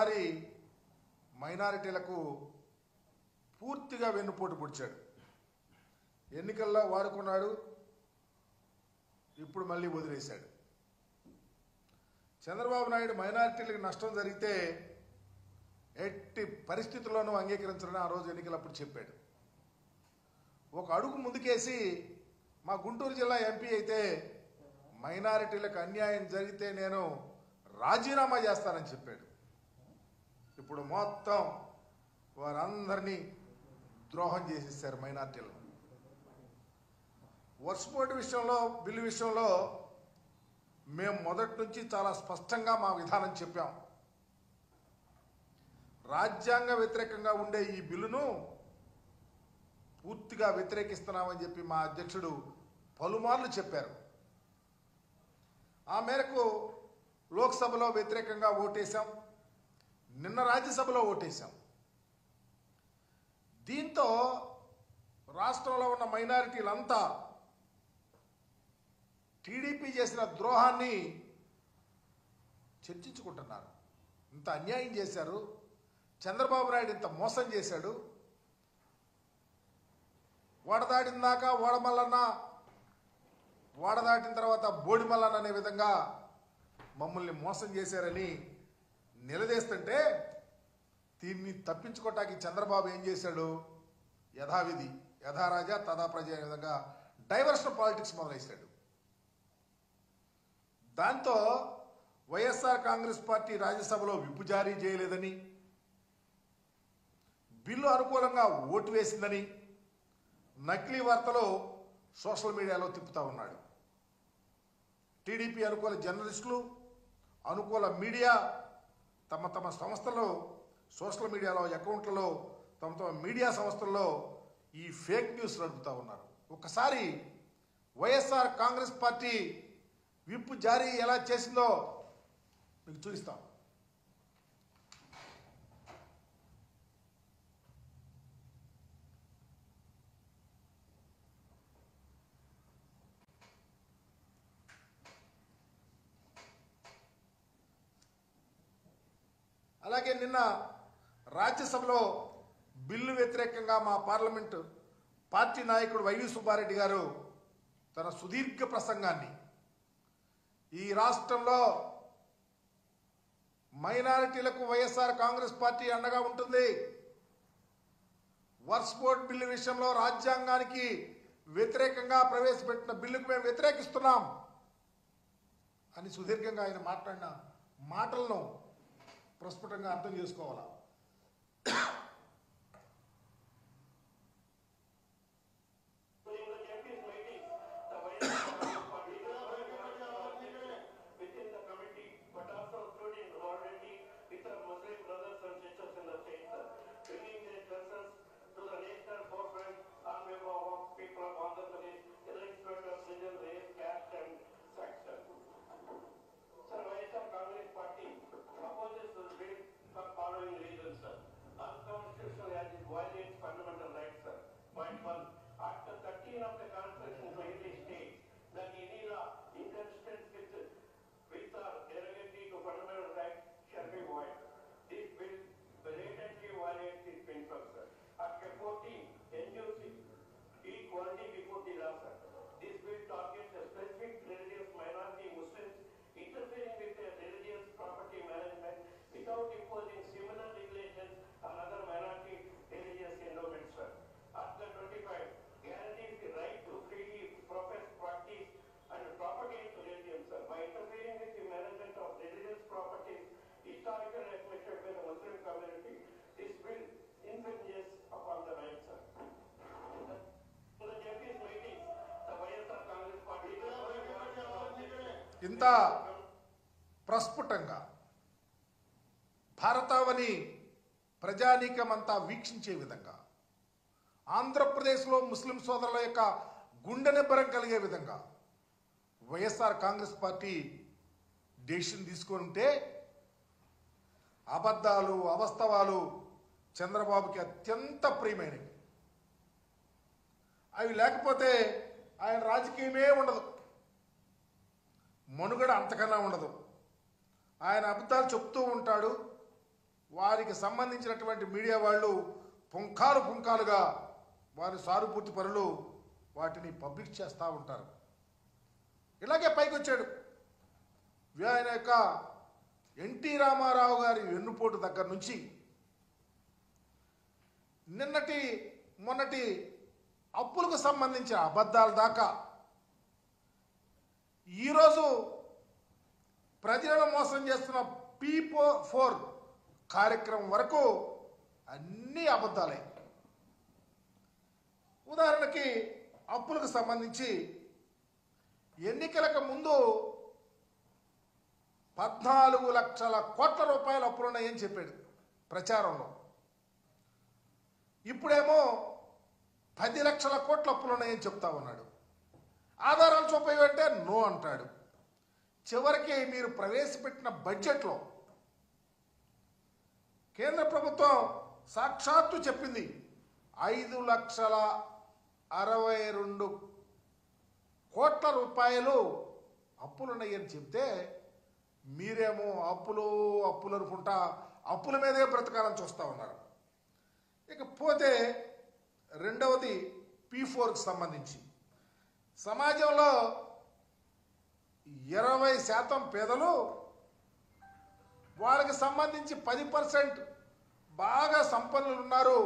ఈసారి మైనారిటీలకు పూర్తిగా వెన్నుపోటు పొడిచాడు. ఎన్నికల్లో వాడుకున్నాడు, ఇప్పుడు మళ్ళీ వదిలేశాడు. చంద్రబాబు నాయుడు మైనారిటీలకు నష్టం జరిగితే ఎట్టి పరిస్థితుల్లోనూ అంగీకరించాలని ఆ రోజు ఎన్నికలప్పుడు చెప్పాడు. ఒక అడుగు ముందుకేసి మా గుంటూరు జిల్లా ఎంపీ అయితే మైనారిటీలకు అన్యాయం జరిగితే నేను రాజీనామా చేస్తానని చెప్పాడు. ఇప్పుడు మొత్తం వారందరినీ ద్రోహం చేసేసారు మైనారిటీలను. వర్షపోటు విషయంలో, బిల్లు విషయంలో మేము మొదటి నుంచి చాలా స్పష్టంగా మా విధానం చెప్పాం. రాజ్యాంగ వ్యతిరేకంగా ఉండే ఈ బిల్లును పూర్తిగా వ్యతిరేకిస్తున్నామని చెప్పి మా అధ్యక్షుడు పలుమార్లు చెప్పారు. ఆ మేరకు లోక్సభలో వ్యతిరేకంగా ఓటేశాం, నిన్న రాజ్యసభలో ఓటేశాం. దీంతో రాష్ట్రంలో ఉన్న మైనారిటీలంతా టీడీపీ చేసిన ద్రోహాన్ని చర్చించుకుంటున్నారు. ఇంత అన్యాయం చేశారు, చంద్రబాబు నాయుడు ఇంత మోసం చేశాడు, ఓడదాటిన దాకా ఓడమల్లన్న, ఓడదాటిన తర్వాత బోడిమల్లన్న అనే విధంగా మమ్మల్ని మోసం చేశారని నిలదీస్తుంటే దీన్ని తప్పించుకోవటానికి చంద్రబాబు ఏం చేశాడు? యథావిధి యథారాజా తథా ప్రజ అనే విధంగా డైవర్షన్ పాలిటిక్స్ మొదలైశాడు. దాంతో వైఎస్ఆర్ కాంగ్రెస్ పార్టీ రాజ్యసభలో విప్పు జారీ చేయలేదని, బిల్లు అనుకూలంగా ఓటు వేసిందని నకిలీ వార్తలు సోషల్ మీడియాలో తిప్పుతా ఉన్నాడు. టీడీపీ అనుకూల జర్నలిస్టులు, అనుకూల మీడియా తమ తమ సంస్థల్లో, సోషల్ మీడియాలో అకౌంట్లలో, తమ తమ మీడియా సంస్థల్లో ఈ ఫేక్ న్యూస్ నడుపుతూ ఉన్నారు. ఒకసారి వైఎస్ఆర్ కాంగ్రెస్ పార్టీ విప్పు జారీ ఎలా చేసిందో మీకు చూపిస్తాం. అలాగే నిన్న రాజ్యసభలో బిల్లు వ్యతిరేకంగా మా పార్లమెంటు పార్టీ నాయకుడు వైవి సుబ్బారెడ్డి గారు తన సుదీర్ఘ ప్రసంగాన్ని, ఈ రాష్ట్రంలో మైనారిటీలకు వైఎస్ఆర్ కాంగ్రెస్ పార్టీ అండగా ఉంటుంది, వర్క్స్పోర్ట్ బిల్లు విషయంలో రాజ్యాంగానికి వ్యతిరేకంగా ప్రవేశపెట్టిన బిల్లుకు మేము వ్యతిరేకిస్తున్నాం అని సుదీర్ఘంగా ఆయన మాట్లాడిన మాటలను ప్రస్ఫుటంగా అర్థం చేసుకోవాలా. ఇంత ప్రస్ఫుటంగా భారతావని ప్రజానీకమంతా వీక్షించే విధంగా, ఆంధ్రప్రదేశ్లో ముస్లిం సోదరుల యొక్క గుండె నిబ్బరం కలిగే విధంగా వైఎస్ఆర్ కాంగ్రెస్ పార్టీ డెసిషన్ తీసుకొని ఉంటే అబద్ధాలు, అవాస్తవాలు చంద్రబాబుకి అత్యంత ప్రియమైనవి. అవి లేకపోతే ఆయన రాజకీయమే ఉండదు, మనుగడ అంతకన్నా ఉండదు. ఆయన అబద్ధాలు చెప్తూ ఉంటాడు, వారికి సంబంధించినటువంటి మీడియా వాళ్ళు పుంఖాలు పుంఖాలుగా వారి సానుభూతి పరులు వాటిని పబ్లిక్ చేస్తూ ఉంటారు. ఇలాగే పైకి వచ్చాడు. ఆయన యొక్క ఎన్టీ రామారావు గారి వెన్నుపోటు దగ్గర నుంచి నిన్నటి మొన్నటి అప్పులకు సంబంధించిన అబద్ధాల దాకా ఈరోజు ప్రజలను మోసం చేస్తున్న P4 కార్యక్రమం వరకు అన్ని అబద్ధాలే. ఉదాహరణకి అప్పులకు సంబంధించి ఎన్నికలకు ముందు 14 లక్షల కోట్ల రూపాయల అప్పులున్నాయని చెప్పాడు ప్రచారంలో. ఇప్పుడేమో 10 లక్షల కోట్ల అప్పులున్నాయని చెప్తా ఉన్నాడు. ఆధారాలు చూపేవంటే నో అంటాడు. చివరికి మీరు ప్రవేశపెట్టిన బడ్జెట్లో కేంద్ర ప్రభుత్వం సాక్షాత్తు చెప్పింది 5,62 కోట్ల రూపాయలు అప్పులున్నాయని చెప్తే మీరేమో అప్పులు అనుకుంటా అప్పుల మీదే బ్రతకాలని చూస్తూ ఉన్నారు. ఇకపోతే రెండవది P4కి సంబంధించి సమాజంలో 20% పేదలు, వాళ్ళకి సంబంధించి 10% బాగా సంపన్నులు ఉన్నారు,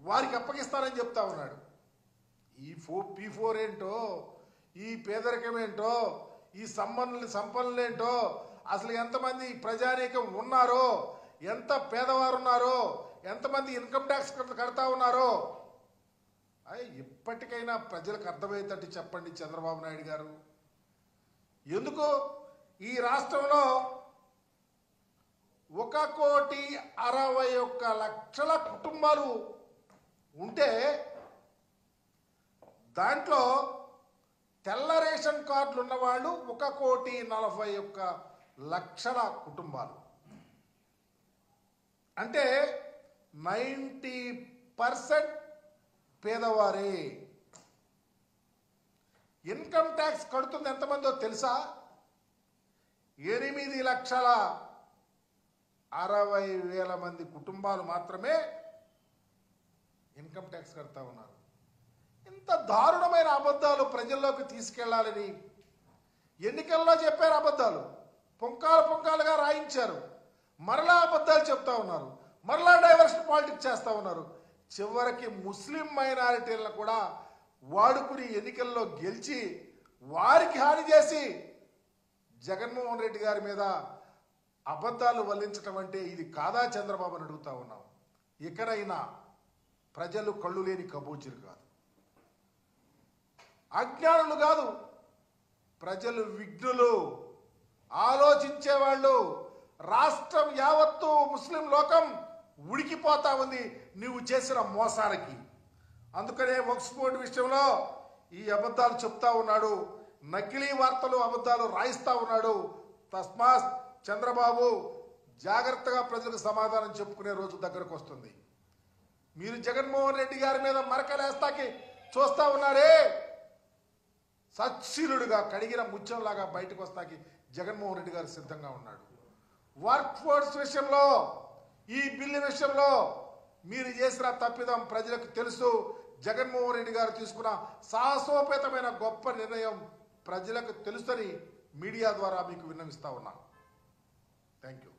వారికి అప్పగిస్తారని చెప్తా ఉన్నాడు. ఈ P4 ఏంటో, ఈ పేదరికం ఏంటో, ఈ సంపన్నులేంటో, అసలు ఎంతమంది ప్రజానీకం ఉన్నారో, ఎంత పేదవారు ఉన్నారో, ఎంతమంది ఇన్కమ్ ట్యాక్స్ కడతా ఉన్నారో ఇప్పటికైనా ప్రజలకు అర్థమయ్యేటట్టు చెప్పండి చంద్రబాబు నాయుడు గారు. ఎందుకు ఈ రాష్ట్రంలో 1,61,00,000 కుటుంబాలు ఉంటే దాంట్లో తెల్ల రేషన్ కార్డులు ఉన్నవాళ్ళు 1,41,00,000 కుటుంబాలు. అంటే 90% పేదవారే. ఇన్కమ్ ట్యాక్స్ కడుతుంది ఎంతమందో తెలుసా? 8,60,000 మంది కుటుంబాలు మాత్రమే ఇన్కమ్ ట్యాక్స్ కడతా ఉన్నారు. ఇంత దారుణమైన అబద్ధాలు ప్రజల్లోకి తీసుకెళ్లాలని ఎన్నికల్లో చెప్పారు. అబద్ధాలు పుంకాలుగా రాయించారు. మరలా అబద్ధాలు చెప్తా ఉన్నారు. మరలా డైవర్షన్ పాలిటిక్స్ చేస్తూ ఉన్నారు. చివరికి ముస్లిం మైనారిటీలను కూడా వాడుకుని ఎన్నికల్లో గెలిచి వారికి హాని చేసి జగన్మోహన్ రెడ్డి గారి మీద అబద్ధాలు వల్లించడం అంటే ఇది కాదా చంద్రబాబు అని అడుగుతా ఉన్నాం. ఇకనైనా ప్రజలు కళ్ళు లేని కబూజీలు కాదు, అజ్ఞానులు కాదు, ప్రజలు విఘ్నులు, ఆలోచించేవాళ్ళు. రాష్ట్రం యావత్తు ముస్లిం లోకం ఉడికిపోతా ఉంది నువ్వు చేసిన మోసానికి. అందుకనే వక్ఫ్ బోర్డు విషయంలో ఈ అబద్ధాలు చెప్తా ఉన్నాడు, నకిలీ వార్తలు అబద్ధాలు రాయిస్తా ఉన్నాడు. తస్మాత్ చంద్రబాబు జాగ్రత్తగా ప్రజలకు సమాధానం చెప్పుకునే రోజు దగ్గరకు వస్తుంది. మీరు జగన్మోహన్ రెడ్డి గారి మీద మరకలేస్తాకి చూస్తా ఉన్నారే, సచ్చీలుడుగా కడిగిన ముత్యంలాగా బయటకు వస్తాకి జగన్మోహన్ రెడ్డి గారు సిద్ధంగా ఉన్నాడు. వర్క్ ఫోర్స్ విషయంలో, ఈ బిల్లు విషయంలో మీరు చేసిన తప్పిదం ప్రజలకు తెలుసు. జగన్మోహన్ రెడ్డి గారు తీసుకున్న సాహసోపేతమైన గొప్ప నిర్ణయం ప్రజలకు తెలుసని మీడియా ద్వారా మీకు విన్నవిస్తా ఉన్నా. Thank you.